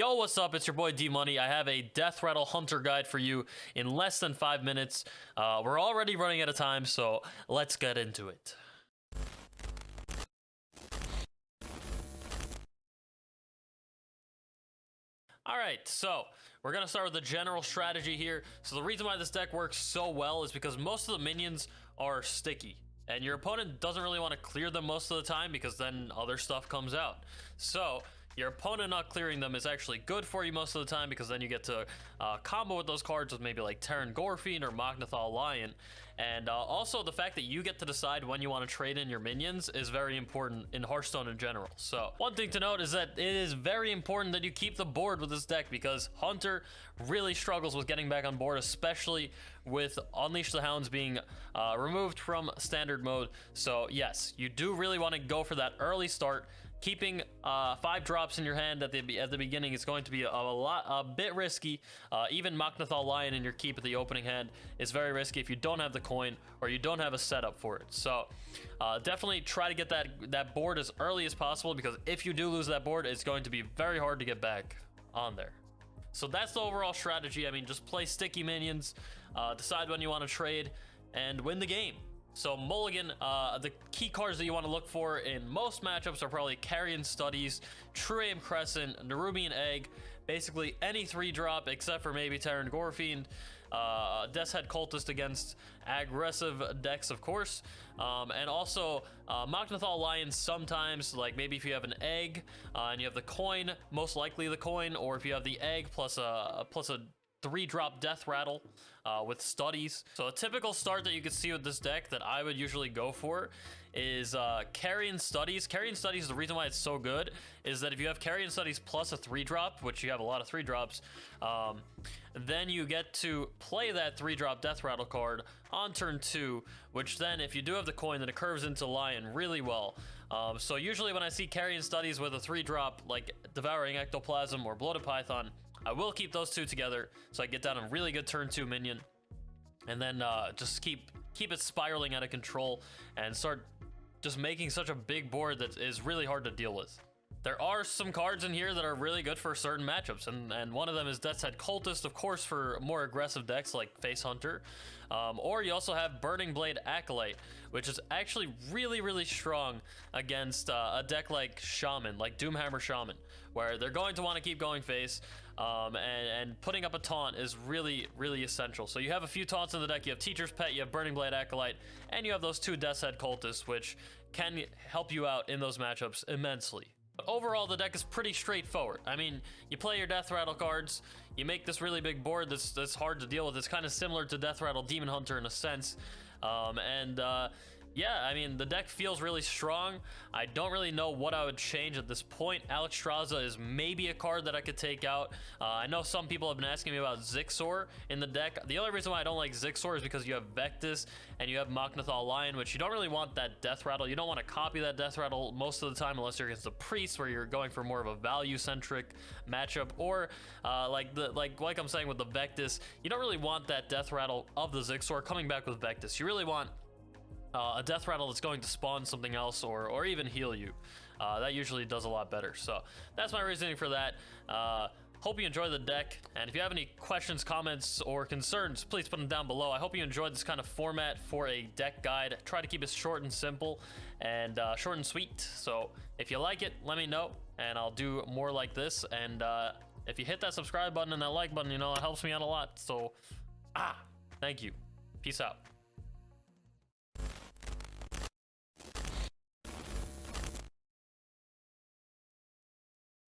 Yo, what's up? It's your boy D-Money. I have a Deathrattle Hunter guide for you in less than 5 minutes. We're already running out of time, so let's get into it. Alright, so we're going to start with the general strategy here. So the reason why this deck works so well is because most of the minions are sticky. And your opponent doesn't really want to clear them most of the time because then other stuff comes out. So your opponent not clearing them is actually good for you most of the time because then you get to combo with those cards with maybe like Terran Gorefiend or Magnathal Lion. And also the fact that you get to decide when you want to trade in your minions is very important in Hearthstone in general. So one thing to note is that it is very important that you keep the board with this deck because Hunter really struggles with getting back on board, especially with Unleash the Hounds being removed from standard mode. So yes, you do really want to go for that early start. Keeping 5 drops in your hand at the beginning is going to be a bit risky. Even Magnathal Lion in your keep at the opening hand is very risky if you don't have the coin or you don't have a setup for it. So definitely try to get that board as early as possible because if you do lose that board, it's going to be very hard to get back on there. So that's the overall strategy. I mean, just play sticky minions, decide when you want to trade, and win the game. So Mulligan, the key cards that you want to look for in most matchups are probably Carrion Studies, True Aim Crescent, Nerubian Egg, basically any 3-drop except for maybe Terran Gorefiend, Death's Head Cultist against aggressive decks, of course, and also Magnathal Lion sometimes, like maybe if you have an egg and you have the coin, most likely the coin, or if you have the egg plus a 3-drop Deathrattle with studies. So a typical start that you can see with this deck that I would usually go for is Carrion Studies. Carrion Studies, the reason why it's so good is that if you have Carrion Studies plus a 3-drop, which you have a lot of 3-drops, then you get to play that 3-drop Deathrattle card on turn 2, which then if you do have the coin, then it curves into Lion really well. So usually when I see Carrion Studies with a 3-drop like Devouring Ectoplasm or Bloated Python, I will keep those two together so I get down a really good turn 2 minion, and then just keep it spiraling out of control and start just making such a big board that is really hard to deal with. There are some cards in here that are really good for certain matchups, and one of them is Death's Head Cultist, of course, for more aggressive decks like Face Hunter. Or you also have Burning Blade Acolyte, which is actually really strong against a deck like Shaman, like Doomhammer Shaman, where they're going to want to keep going face, and putting up a taunt is really essential. So you have a few taunts in the deck. You have Teacher's Pet, you have Burning Blade Acolyte, and you have those 2 Death's Head Cultists, which can help you out in those matchups immensely. But overall, the deck is pretty straightforward. I mean, you play your Deathrattle cards, you make this really big board that's hard to deal with. It's kind of similar to Deathrattle Demon Hunter in a sense. Yeah, I mean, the deck feels really strong. I don't really know what I would change at this point. Alexstrasza is maybe a card that I could take out. I know some people have been asking me about Zixor in the deck. The only reason why I don't like Zixor is because you have Vectis and you have Magnathal Lion, which you don't really want that Deathrattle. You don't want to copy that Deathrattle most of the time unless you're against the Priest, where you're going for more of a value-centric matchup. Or like I'm saying with the Vectis, you don't really want that Deathrattle of the Zixor coming back with Vectis. You really want a Deathrattle that's going to spawn something else or even heal you. That usually does a lot better. So that's my reasoning for that. Hope you enjoy the deck, and if you have any questions, comments, or concerns, please put them down below. I hope you enjoyed this kind of format for a deck guide. Try to keep it short and simple and short and sweet. So if you like it, let me know, and I'll do more like this. And if you hit that subscribe button and that like button, you know, it helps me out a lot. So, thank you. Peace out.